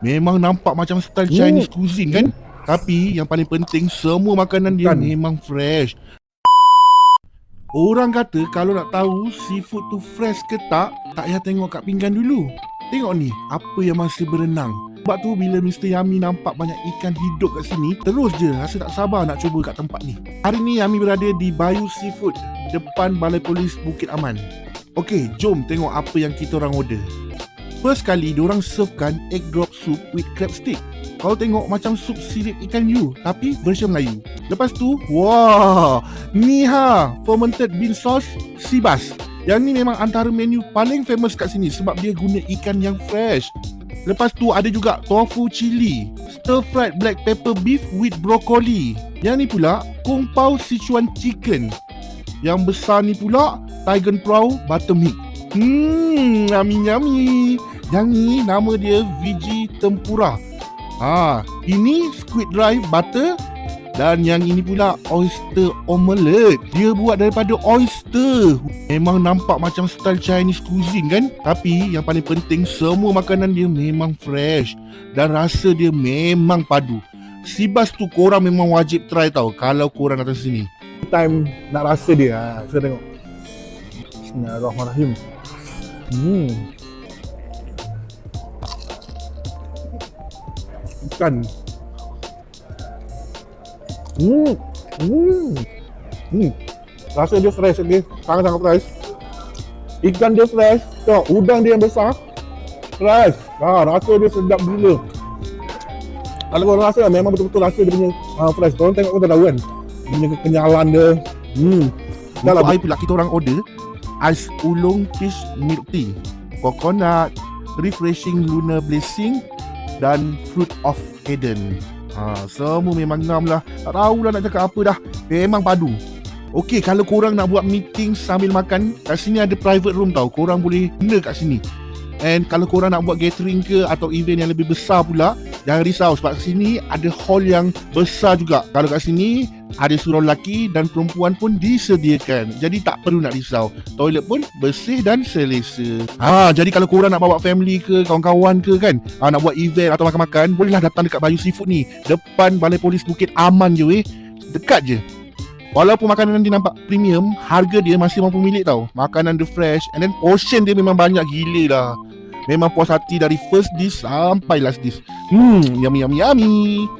Memang nampak macam style Chinese cuisine kan? Tapi yang paling penting, semua makanan dia memang fresh. Orang kata kalau nak tahu seafood tu fresh ke tak payah tengok kat pinggan dulu. Tengok ni, apa yang masih berenang. Sebab tu bila Mr. Yummy nampak banyak ikan hidup kat sini, terus je rasa tak sabar nak cuba kat tempat ni. Hari ni Yummy berada di Bayou Seafood, depan Balai Polis Bukit Aman. Okey, jom tengok apa yang kita orang order. First kali, diorang servekan egg drop soup with crab stick. Kau tengok macam sup sirip ikan hiu, tapi version Melayu. Lepas tu, wah, ni fermented bean sauce sea bass. Yang ni memang antara menu paling famous kat sini sebab dia guna ikan yang fresh. Lepas tu ada juga tofu chili, stir fried black pepper beef with broccoli. Yang ni pula kung pao Sichuan chicken. Yang besar ni pula tiger prawn buttermilk. Yummy yummy. Yang ni nama dia veggie tempura. Ini squid dry butter. Dan yang ini pula oyster omelette. Dia buat daripada oyster. Memang nampak macam style Chinese cuisine kan? Tapi yang paling penting, semua makanan dia memang fresh. Dan rasa dia memang padu. Sea bass tu korang memang wajib try tau kalau korang datang sini. Time nak rasa dia. Kita tengok. Bismillahirrahmanirrahim. Ikan. Rasa dia fresh lagi. Sangat-sangat fresh. Ikan dia fresh. Tengok, udang dia yang besar. Fresh. Rasa dia sedap gila. Kalau korang rasa, memang betul-betul rasa dia punya fresh. Korang tengok kau tahu kan, dia punya kekenyalan dia. Untuk air pula kita orang order ais ulung fish milk tea, coconut, refreshing lunar blessing dan fruit of Eden. Semua memang ngam lah. Tak tahulah nak cakap apa dah. Memang padu. Okey, kalau korang nak buat meeting sambil makan, kat sini ada private room tau. Korang boleh guna kat sini. And kalau korang nak buat gathering ke atau event yang lebih besar pula, jangan risau sebab kat sini ada hall yang besar juga. Kalau kat sini ada surau lelaki dan perempuan pun disediakan. Jadi tak perlu nak risau. Toilet pun bersih dan selesa. Jadi kalau korang nak bawa family ke, kawan-kawan ke kan, nak buat event atau makan-makan, bolehlah datang dekat Bayou Seafood ni. Depan Balai Polis Bukit Aman je weh. Dekat je. Walaupun makanan dia nampak premium, harga dia masih mampu milik tau. Makanan dia fresh and then portion dia memang banyak gila lah. Memang puas hati dari first dish sampai last dish. Yummy yummy yummy.